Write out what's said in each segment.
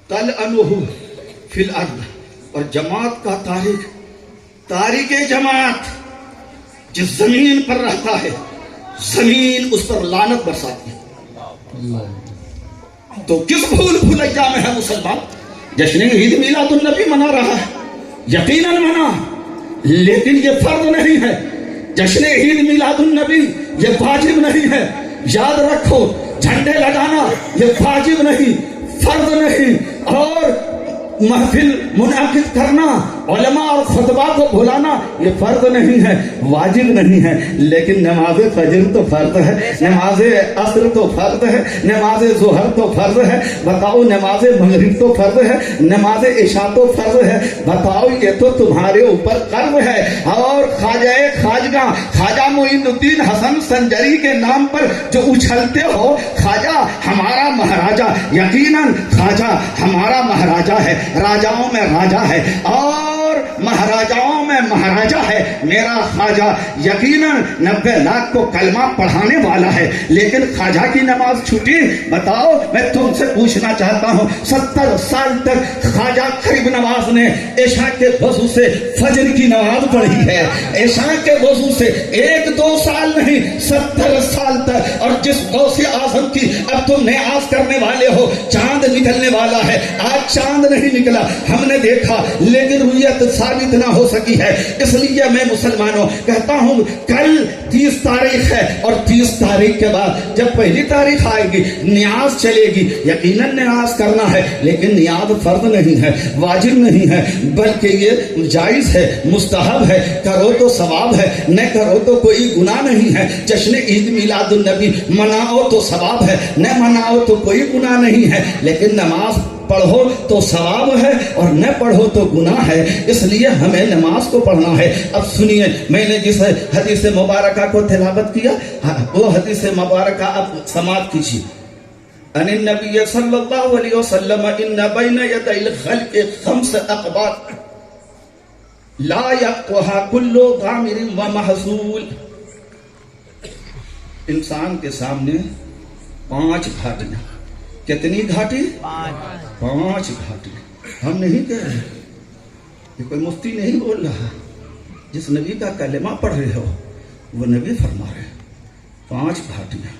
तलअनुहु fill अर्द, और जमात का तारिक जमात जिस जमीन पर रहता है जमीन उस पर लानत बरसाती है। तो किस भूल भुलैया में है मुसलमान? जश्न ईद मिलादुन नबी मना रहा है, यकीनन मना, लेकिन ये फर्ज नहीं है। जश्न ईद मिलादुन नबी ये वाजिब नहीं है। याद रखो, झंडे लगाना ये वाजिब नहीं, फर्ज नहीं, और महफिल मुनाकिद करना, उलमा और खुतबा को बुलाना ये फर्ज नहीं है, वाजिब नहीं है। लेकिन नमाज फजर तो फर्ज है, नमाज असर तो फर्ज है, नमाज ज़ोहर तो फर्ज है। बताओ, नमाज मगरिब तो फर्ज है, नमाज इशा तो फर्ज है। बताओ, ये तो तुम्हारे ऊपर कर्ज है। और ख्वाजा मोइनुद्दीन हसन संजरी के नाम पर जो उछलते हो, ख्वाजा हमारा महाराजा, यकीनन ख्वाजा हमारा महाराजा है, राजाओं में राजा है और महाराजाओं में महाराजा है। मेरा ख्वाजा यकीनन 90 लाख को कलमा पढ़ाने वाला है, लेकिन ख्वाजा की नमाज छूटी? बताओ, मैं तुमसे पूछना चाहता हूँ, 70 साल तक ख्वाजा गरीब नवाज ने इशा के वजू से फजर की नमाज पढ़ी है। इशा के वजू से 1-2 साल नहीं, 70 साल तक। और जिस गौसे आजम की अब तुम न्याज करने वाले हो, चांद निकलने वाला है, आज चांद नहीं निकला, हमने देखा, लेकिन रुयत साबित ना हो सकी है। इसलिए मैं मुसलमानों कहता हूं, कल 30 तारीख है और 30 तारीख के बाद जब पहली तारीख आएगी न्याज चलेगी। यकीनन न्याज करना है, लेकिन न्याज फर्ज नहीं है, वाजिब नहीं है, बल्कि ये जायज है, मुस्तहब है। करो तो सवाब है, न करो तो कोई गुनाह नहीं है। जश्न ईद मिलादुन नबी मनाओ तो सवाब है, न मनाओ तो कोई गुनाह नहीं है। लेकिन नमाज पढ़ो तो सवाब है और न पढ़ो तो गुनाह है, इसलिए हमें नमाज को पढ़ना है। अब सुनिए, मैंने जिस हदीस मुबारका को तिलावत किया, वो हदीस मुबारका अब समाप्त कीजिए। अन नबी सल्लल्लाहु अलैहि वसल्लम इन्न बैन यदैल खल्क़ खम्स अक़बार ला यक़्तुहा कुल्लु गामिर व महसूल। इंसान के सामने 5 घाटियां। कितनी घाटी? 5 घाटी। हम नहीं कह रहे, ये कोई मुफ्ती नहीं बोल रहा। जिस नबी का कलमा पढ़ रहे हो वो नबी फरमा रहे, 5 घाटियां।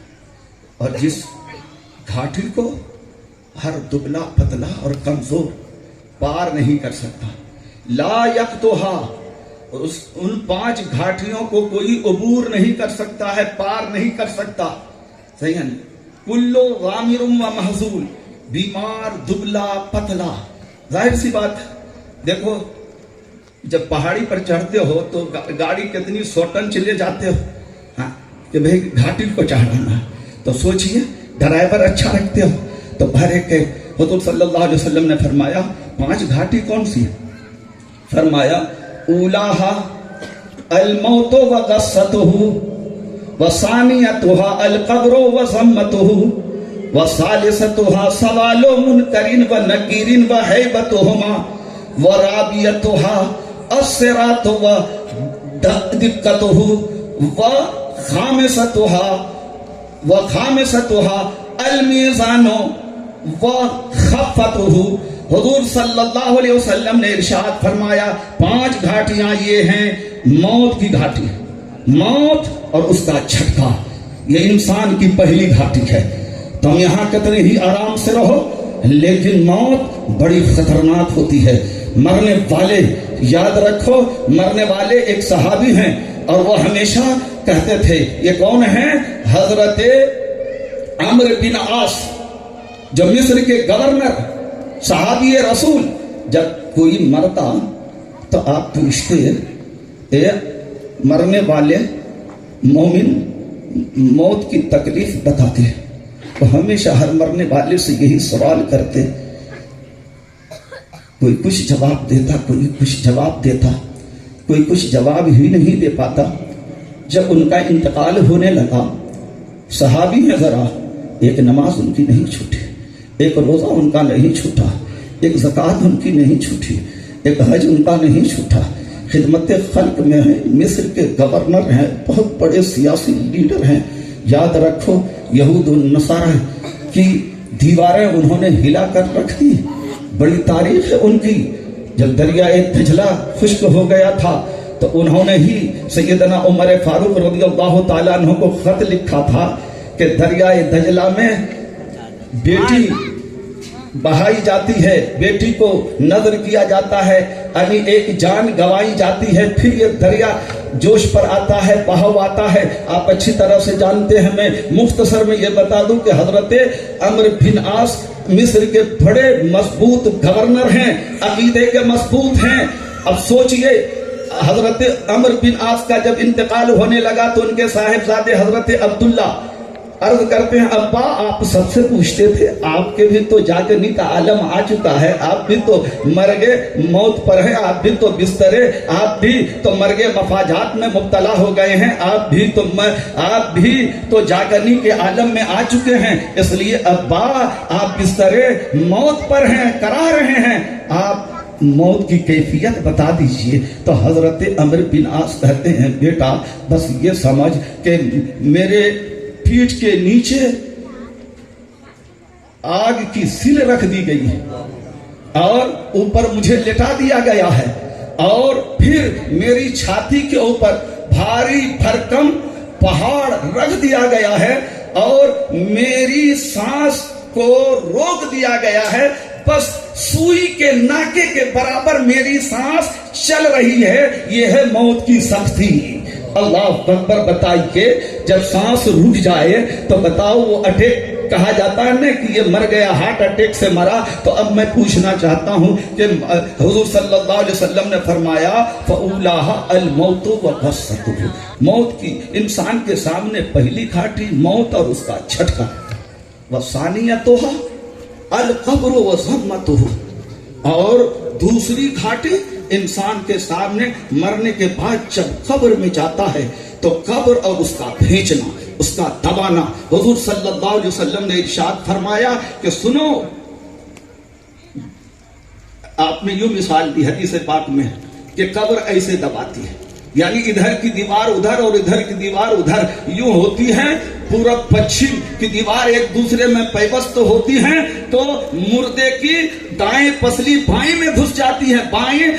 और जिस घाटी को हर दुबला पतला और कमजोर पार नहीं कर सकता, ला यक़्तुहा, उन 5 घाटियों को कोई अबूर नहीं कर सकता है, पार नहीं कर सकता। सही है? कुल्लो गामिरुम व महजूल, बीमार, दुबला, पतला। जाहिर सी बात, देखो जब पहाड़ी पर चढ़ते हो तो गाड़ी कितनी 100 टन चले जाते हो, हाँ, कि भाई घाटी को चढ़ाना, तो सोचिए ड्राइवर अच्छा रखते हो तो भरे के। हुजूर सल्लल्लाहु अलैहि वसल्लम ने फरमाया 5 घाटी कौन सी? फरमाया उलाहा अल मौतो व गस्सतुहु व सानियतुहा अल क़ब्रो व ज़म्मतुहु व सालिसतुहा सवालो मुनकरिन व नकीरिन व हैबतुहुमा व राबियतुहा अस्सिरातु व दिक्कतुहु व खामिसतुहा अल मीज़ानो व खफ़्फ़तुहु। हुजूर सल्लल्लाहु अलैहि वसल्लम ने इरशाद फरमाया 5 घाटियां ये हैं। मौत की घाटी, मौत और उसका झटका, ये इंसान की पहली घाटी है। तुम यहाँ कितने ही आराम से रहो, लेकिन मौत बड़ी खतरनाक होती है। मरने वाले, याद रखो, मरने वाले एक सहाबी हैं और वो हमेशा कहते थे, ये कौन है? हजरत अम्र बिन आस, जो मिस्र के गवर्नर, सहाबी रसूल। जब कोई मरता तो आप पूछते, मरने वाले मोमिन मौत की तकलीफ बताते हैं, तो हमेशा हर मरने वाले से यही सवाल करते, कोई कुछ जवाब देता, कोई कुछ जवाब देता, कोई कुछ जवाब ही नहीं दे पाता। जब उनका इंतकाल होने लगा, सहाबी है जरा, एक नमाज उनकी नहीं छूटी, एक रोजा उनका नहीं छूटा, एक ज़कात उनकी नहीं छूटी, एक हज उनका नहीं छूटा। खिदमत खल्क में है, मिस्र के गवर्नर हैं, बहुत बड़े सियासी लीडर हैं। याद रखो, यहूद और नसारा की दीवारें उन्होंने हिला कर रख दी, بڑی تاریخ ہے ان کی. جب دریائے دجلہ خشک ہو گیا تھا تو انہوں نے ہی سیدنا عمر فاروق رضی اللہ تعالیٰ عنہ کو خط لکھا تھا کہ دریائے دجلہ میں بیٹی بہائی جاتی ہے، بیٹی کو نظر کیا جاتا ہے، یعنی ایک جان گوائی جاتی ہے، پھر یہ دریا جوش پر آتا ہے، بہاؤ آتا ہے. آپ اچھی طرح سے جانتے ہیں. میں مختصر میں یہ بتا دوں کہ حضرت عمرو بن عاص مصر کے بڑے مضبوط گورنر ہیں، عقیدے کے مضبوط ہیں. اب سوچئے حضرت عمرو بن عاص کا جب انتقال ہونے لگا تو ان کے صاحبزادے حضرت عبداللہ عرض کرتے ہیں ابا آپ سب سے پوچھتے تھے، آپ کے بھی تو جاگنی کا عالم آ چکا ہے، آپ بھی تو مر گئے، موت پر ہیں، آپ بھی تو بسترے، آپ بھی تو مر گئے، مفاجات میں مبتلا ہو گئے ہیں، آپ بھی تو جاگنی کے عالم میں آ چکے ہیں، اس لیے ابا آپ بسترے موت پر ہیں، کرا رہے ہیں، آپ موت کی کیفیت بتا دیجئے. تو حضرت عمرو بن عاص کہتے ہیں بیٹا بس یہ سمجھ کہ میرے پیٹھ کے نیچے آگ کی سل رکھ دی گئی ہے اور اوپر مجھے لٹا دیا گیا ہے، اور پھر میری چھاتی کے اوپر بھاری بھرکم پہاڑ رکھ دیا گیا ہے اور میری سانس کو روک دیا گیا ہے، بس سوئی کے ناکے کے برابر میری سانس چل رہی ہے. یہ ہے موت کی سختی. اللہ اکبر. بتائیے جب سانس رک جائے تو بتاؤ وہ اٹیک کہا جاتا ہے نا کہ یہ مر گیا، ہارٹ اٹیک سے مرا. تو اب میں پوچھنا چاہتا ہوں کہ حضور صلی اللہ علیہ وسلم نے فرمایا فَأُولَاهَا الْمَوْتُ وَغَسَّتُهُ. موت کی انسان کے سامنے پہلی گھاٹی موت اور اس کا جھٹکا، وَثَانِيَتُهَا الْقَبْرُ وَضَمَّتُهُ. اور دوسری گھاٹی انسان کے سامنے مرنے کے بعد جب قبر میں جاتا ہے تو قبر اور اس کا بھیجنا، اس کا دبانا. حضور صلی اللہ علیہ وسلم نے ارشاد فرمایا کہ سنو، آپ نے یوں مثال دی حدیث پاک میں کہ قبر ایسے دباتی ہے، یعنی ادھر کی دیوار ادھر اور ادھر کی دیوار ادھر یوں ہوتی ہے، پورب پچھم کی دیوار ایک دوسرے میں پیوست ہوتی ہیں، تو مردے کی دائیں پسلی بائیں میں گھس جاتی ہے، بائیں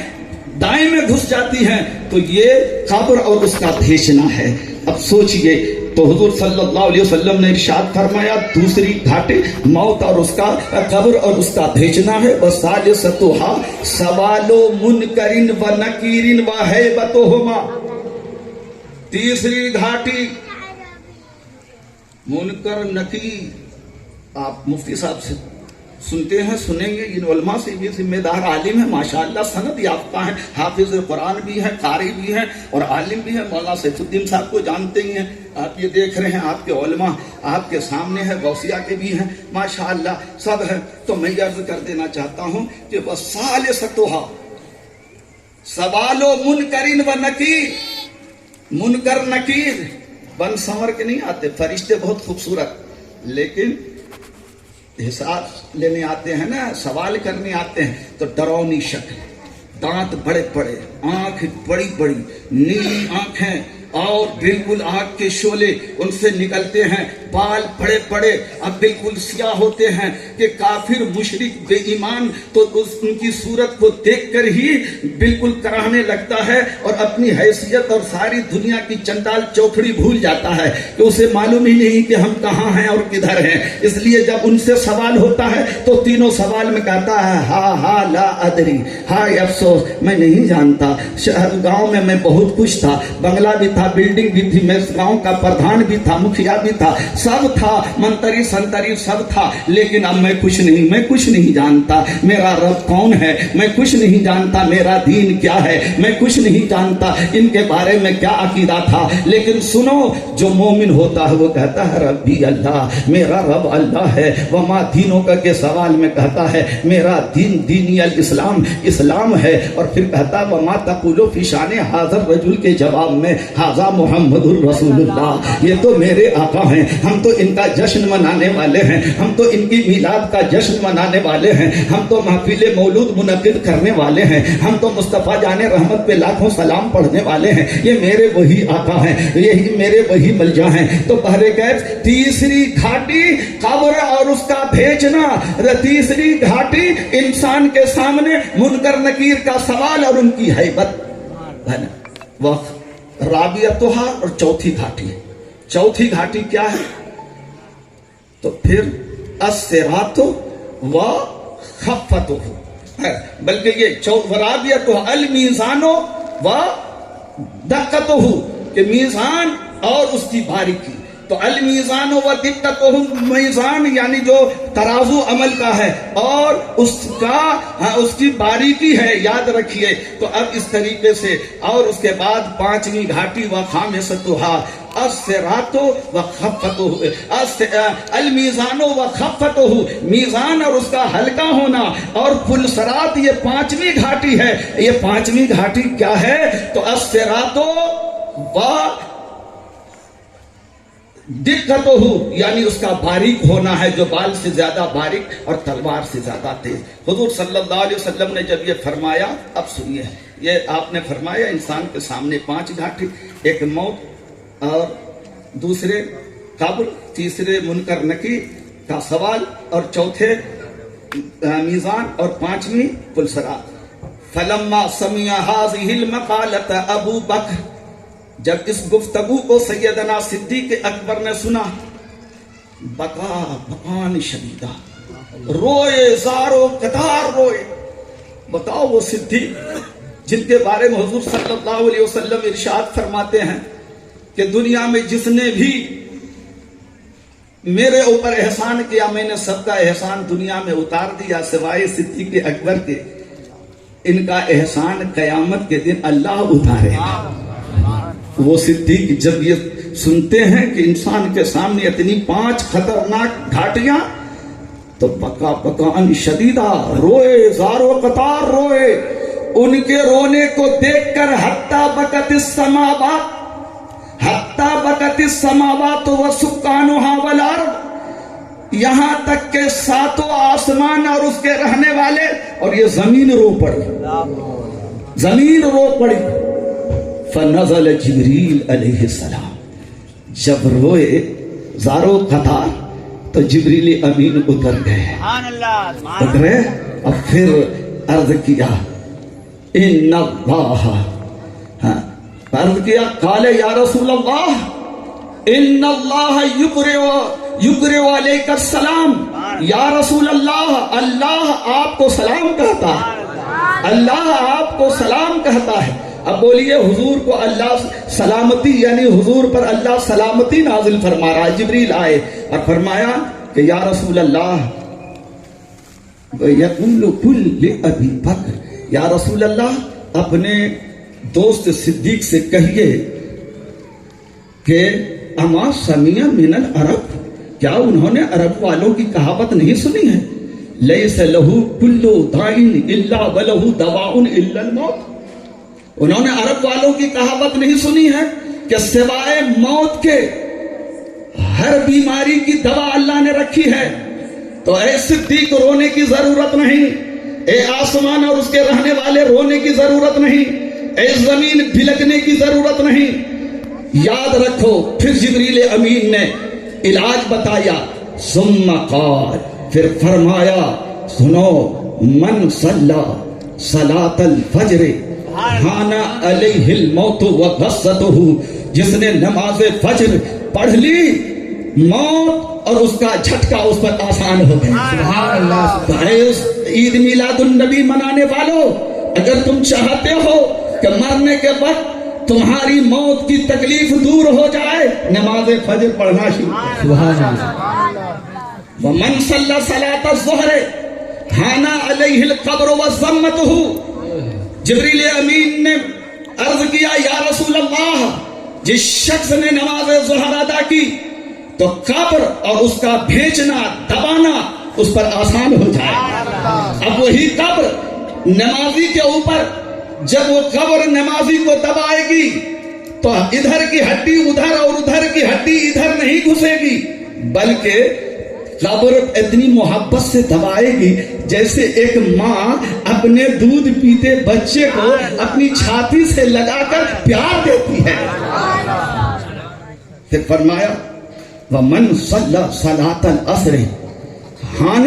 دائیں میں گھس جاتی ہیں. تو یہ قبر اور اس کا بھیجنا ہے. اب سوچئے تو حضور صلی اللہ علیہ وسلم نے ارشاد فرمایا دوسری گھاٹی موت اور اس کا قبر اور اس کا بھیجنا ہے. وَثَالِثَتُهَا سَوَالُ مُنْكَرٍ وَنَكِيرٍ وَهَيْبَتُهُمَا. تیسری گھاٹی منکر نکیر. آپ مفتی صاحب سے سنتے ہیں، سنیں گے، ان علماء سے بھی ذمہ دار عالم ہیں، ماشاءاللہ سند یافتہ ہیں، حافظ قرآن بھی ہیں، قاری بھی ہیں اور عالم بھی ہیں. مولانا سیف الدین صاحب کو جانتے ہی ہیں، آپ یہ دیکھ رہے ہیں، آپ کے علماء آپ کے سامنے ہیں، غوثیہ کے بھی ہیں، ماشاءاللہ سب ہیں. تو میں عرض کر دینا چاہتا ہوں کہ وَثَالِثَتُهَا سَوَالُ مُنْكَرٍ وَنَكِيرٍ. منکر نکیر بن سنور کے نہیں آتے، فرشتے بہت خوبصورت، لیکن حساب لینے آتے ہیں نا، سوال کرنے آتے ہیں تو ڈراؤنی شکل، دانت بڑے بڑے، آنکھ بڑی بڑی، نیلی آنکھیں اور بالکل آگ کے شعلے ان سے نکلتے ہیں، بال بڑے بڑے اب بالکل سیاہ ہوتے ہیں کہ کافر مشرک بے ایمان تو ان کی صورت کو دیکھ کر ہی بالکل کراہنے لگتا ہے اور اپنی حیثیت اور ساری دنیا کی چنڈال چوکھڑی بھول جاتا ہے کہ اسے معلوم ہی نہیں کہ ہم کہاں ہیں اور کدھر ہیں. اس لیے جب ان سے سوال ہوتا ہے تو تینوں سوال میں کہتا ہے ہا لا ادری، ہائے افسوس میں نہیں جانتا. گاؤں میں بہت کچھ تھا، بنگلہ بھی تھا، بلڈنگ بھی تھی، میں گاؤں کا پردھان بھی تھا، مکھیا بھی تھا، سب تھا، منتری سنتری سب تھا، لیکن اب میں کچھ نہیں جانتا. میرا رب کون ہے میں کچھ نہیں جانتا، میرا دین کیا ہے میں کچھ نہیں جانتا، ان کے بارے میں کیا عقیدہ تھا. لیکن سنو، جو مومن ہوتا ہے وہ کہتا ہے ربی اللہ، میرا رب اللہ ہے. وما دینوں کا کے سوال میں کہتا ہے میرا دین دینی الاسلام اسلام ہے. اور پھر کہتا وما تقولو فی شان حاضر رجل کے جواب میں हाजा मुहम्मदुर रसूलुल्लाह, ये तो मेरे आका हैं, हम तो इनका जश्न मनाने वाले हैं, हम तो इनकी मिलाद का जश्न मनाने वाले हैं, हम तो महफिल मौलूद मुनक्किद करने वाले हैं, हम तो मुस्तफ़ा जाने रहमत पे लाखों सलाम पढ़ने वाले हैं, ये मेरे वही आका हैं, यही मेरे वही मलजा हैं। तो बहरे कैफ तीसरी घाटी कब्र और उसका भेजना, तीसरी घाटी इंसान के सामने मुनकर नकीर का सवाल और उनकी हैबत है ना, वह राबियतुहा। और चौथी घाटी, चौथी घाटी क्या है? तो फिर अस्सिरातो व खफ़्फ़तुहु है, बल्कि ये राबियतुहा अल मीज़ानो व दक्कतुहु, कि मीज़ान और उसकी बारीकी। तो अल मीज़ान व दिक्कतुहु, मीज़ान यानी जो तराजू अमल का है और उसकी बारीकी है, याद रखिए। तो अब इस तरीके से, और उसके बाद पांचवी घाटी व खामिसतुहा अस्सिरातो व खफ़्फ़तुहु, अल मीज़ानो व खफ़्फ़तुहु, मीज़ान और उसका हल्का होना, और पुलसरात, ये पांचवी घाटी है। ये पांचवी घाटी क्या है? तो अस्सिरातो व दिक्कतुहु, यानी उसका बारीक होना है, जो बाल से ज्यादा बारीक और तलवार से ज्यादा तेज। हुजूर सल्लल्लाहु अलैहि वसल्लम ने जब ये फरमाया, अब सुनिए, ये आपने फरमाया इंसान के सामने पांच घाटी, एक मौत और दूसरे कब्र, तीसरे मुनकर नकीर का सवाल, और चौथे मीज़ान, और पांचवी पुलसरात। फलम्मा समिया हाज़िहिल मक़ालत अबू बकर, जब इस गुफ्तगू को सैयदना सिद्दीक़ अकबर ने सुना, बका बकान शदीदा, रोए, ज़ारो कतार रोए। बताओ वो सिद्दीक़ जिनके बारे में हुजूर सल्लल्लाहु अलैहि वसल्लम इरशाद फरमाते हैं कि दुनिया में जिसने भी मेरे ऊपर एहसान किया, मैंने सबका एहसान दुनिया में उतार दिया सिवाय सिद्दीक़ अकबर के। इनका एहसान क़यामत के दिन अल्लाह उतारेगा। वो सिद्दीक जब ये सुनते हैं कि इंसान के सामने इतनी पांच खतरनाक घाटियां, तो बका बकान शदीदा, रोए, ज़ारो कतार रोए। उनके रोने को देखकर हत्ता बकतिस समावात, हत्ता बकतिस समावात व सुक्कानुहा वल अर्द, यहां तक के सातों आसमान और उसके रहने वाले, और ये जमीन रो पड़ी, जमीन रो पड़ी। फनज़ल जिब्रील अलैहिस्सलाम, जब रोए ज़ारो कतार, तो जिब्रील अमीन उतर गए, उतरे। अब फिर अर्ज किया इन्नल्लाह, अर्ज किया, काले या रसूल अल्लाह, इन्नल्लाह युक़रिउ अलैका सलाम, या रसूल अल्लाह, अल्लाह आपको सलाम कहता है, अल्लाह आपको सलाम कहता है। अब बोलिए, हुजूर को अल्लाह सलामती, यानी हुजूर पर अल्लाह सलामती नाजिल फरमा रहा है। जिब्रील आए और फरमाया कि या रसूल अल्लाह, यक़ूलु कुल लिअबी बकर, या रसूल अल्लाह अपने दोस्त सिद्दीक से कहिए कि अमा समिया मिनल अरब, क्या उन्होंने अरब वालों की कहावत नहीं सुनी है? लैस लहू कुल्लु दाइन इल्ला वलहू दवाउन इल्लल मौत। उन्होंने अरब वालों की कहावत नहीं सुनी है कि सिवाय मौत के हर बीमारी की दवा अल्लाह ने रखी है। तो ऐ सिद्दीक, रोने की जरूरत नहीं, ए आसमान और उसके रहने वाले रोने की जरूरत नहीं, ए जमीन भिलकने की जरूरत नहीं। याद रखो, फिर जिब्रील अमीन ने इलाज बताया। सुम्मा क़ाल, फिर फरमाया, सुनो, मन सल्ला सलातल फज्र हाना अलैहिल मौतु व गस्सतुहु, जिसने नमाज फज्र पढ़ ली, मौत और उसका झटका उस पर आसान हो गया। सुभान अल्लाह। ईद मिलादुन नबी मनाने वालों, अगर तुम चाहते हो कि मरने के वक्त तुम्हारी मौत की तकलीफ दूर हो जाए, नमाज फज्र पढ़ना शुरू करो। सुभान अल्लाह। व मन सल्ला सलात ज़ुहर हाना अलैहिल क़ब्र व ज़म्मतुहु, जिब्रील अमीन ने अर्ज किया, या रसूल अल्लाह, जिस शख्स ने नमाज ज़ुहर अदा की तो कब्र और उसका भेजना दबाना उस पर आसान हो जाए। अब वही कब्र नमाजी के ऊपर, जब वो कब्र नमाजी को दबाएगी تو ادھر کی ہڈی ادھر اور ادھر کی ہڈی ادھر نہیں گھسے گی، بلکہ قبر اتنی محبت سے دبائے گی جیسے ایک ماں اپنے دودھ پیتے بچے کو اپنی چھاتی سے لگا کر پیار دیتی ہے۔ پھر فرمایا وَمَنْ صَلَّى صَلَاةَ الْعَصْرِ حَانَ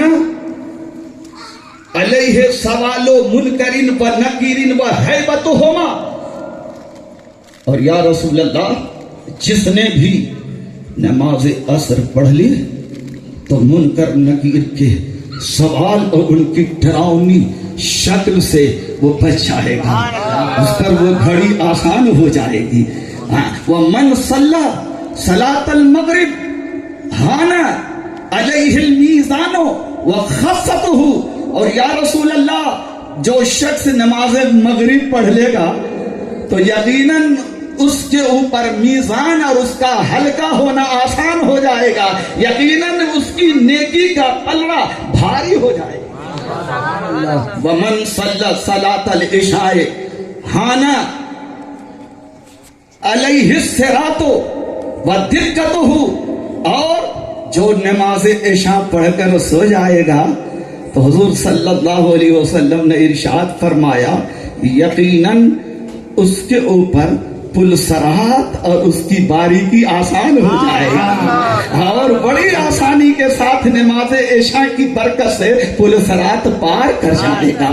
عَلَيْهِ سَوَالُ مُنْكَرٍ وَنَكِيرٍ وَهَيْبَتُهُمَا، اور یا رسول اللہ جس نے بھی نماز عصر پڑھ لی تو منکر نکیر کے سوال اور ان کی ڈراؤنی شکل سے وہ بچ جائے گا، اس پر وہ گھڑی آسان ہو جائے گی۔ وَمَنْ صَلَّى صَلَاةَ الْمَغْرِبِ حَانَ عَلَيْهِ الْمِيزَانُ وَخَفَّتُهُ، اور یا رسول اللہ جو شخص نماز مغرب پڑھ لے گا تو یقیناً اس کے اوپر میزان اور اس کا ہلکا ہونا آسان ہو جائے گا، یقیناً اس کی نیکی کا پلڑا بھاری ہو جائے گا۔ وَمَنْ صَلَّى صَلَاةَ الْعِشَاءِ حَانَ عَلَيْهِ الصِّرَاطُ وَدِقَّتُهُ، اور جو نماز عشاء پڑھ کر سو جائے گا تو حضور صلی اللہ علیہ وسلم نے ارشاد فرمایا یقیناً اس کے اوپر پل سرات اور اس کی باریکی آسان ہو جائے گا، اور بڑی آسانی کے ساتھ نماز عشاء کی برکت سے پل سرات پار کر جائے گا۔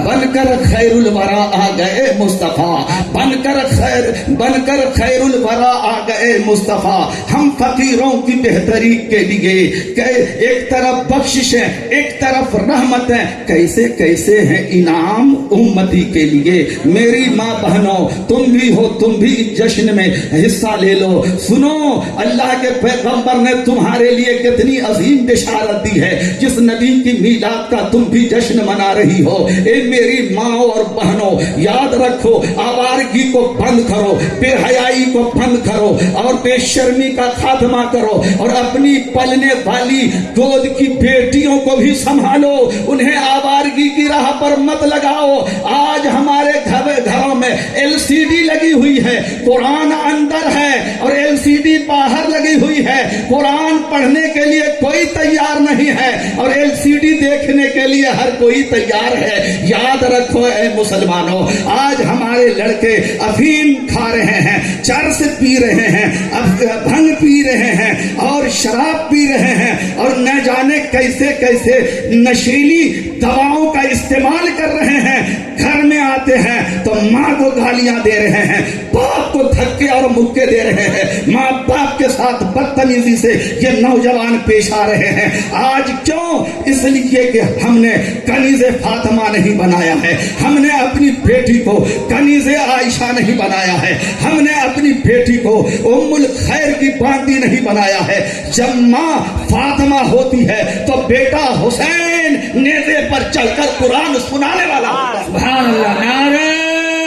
بن کر خیر الورا آ گئے مصطفیٰ، بن کر خیر الورا آ گئے مصطفیٰ، ہم فقیروں کی بہتری کے لیے کہ ایک طرف بخشش ہے ایک طرف رحمت ہے، کیسے کیسے ہیں انعام امتی کے لیے۔ میری ماں بہنوں تم بھی ہو، تم بھی جشن میں حصہ لے لو، سنو اللہ کے پیغمبر نے تمہارے لیے کتنی عظیم بشارت دی ہے، جس نبی کی میلاد کا تم بھی جشن منا رہی ہو۔ اے میری ماں اور بہنوں یاد رکھو، آوارگی کو بند کرو، بے حیائی کو بند کرو اور بے شرمی کا خاتمہ کرو، اور اپنی پلنے والی گود کی بیٹیوں کو بھی سنبھالو، انہیں آوارگی کی راہ پر مت لگاؤ۔ آج ہمارے گھروں میں LCD لگی ہوئی ہے، قرآن اندر ہے اور LCD باہر لگی ہوئی ہے، قرآن پڑھنے کے لیے کوئی تیار نہیں ہے اور LCD دیکھنے کے لیے ہر کوئی تیار ہے۔ یاد رکھو اے مسلمانوں، آج ہمارے لڑکے افیم کھا رہے ہیں، چرس پی رہے ہیں، بھنگ پی رہے ہیں اور شراب پی رہے ہیں، اور نہ جانے کیسے کیسے نشیلی دواؤں کا استعمال کر رہے ہیں۔ گھر میں آتے ہیں تو ماں کو گالیاں دے رہے ہیں، باپ کو دھکے اور مکے دے رہے ہیں، ماں باپ کے ساتھ بدتمیزی سے یہ نوجوان پیش آ رہے ہیں۔ آج کیوں؟ اس لیے کہ ہم نے کنیز فاطمہ نہیں بنایا ہے، ہم نے اپنی بیٹی کو کنیز عائشہ نہیں بنایا ہے، ہم نے اپنی بیٹی کو ام الخیر کی باندی نہیں بنایا ہے۔ جب ماں فاطمہ ہوتی ہے تو بیٹا حسین نیزے پر چل کر قرآن سنانے والا ہوتا ہے۔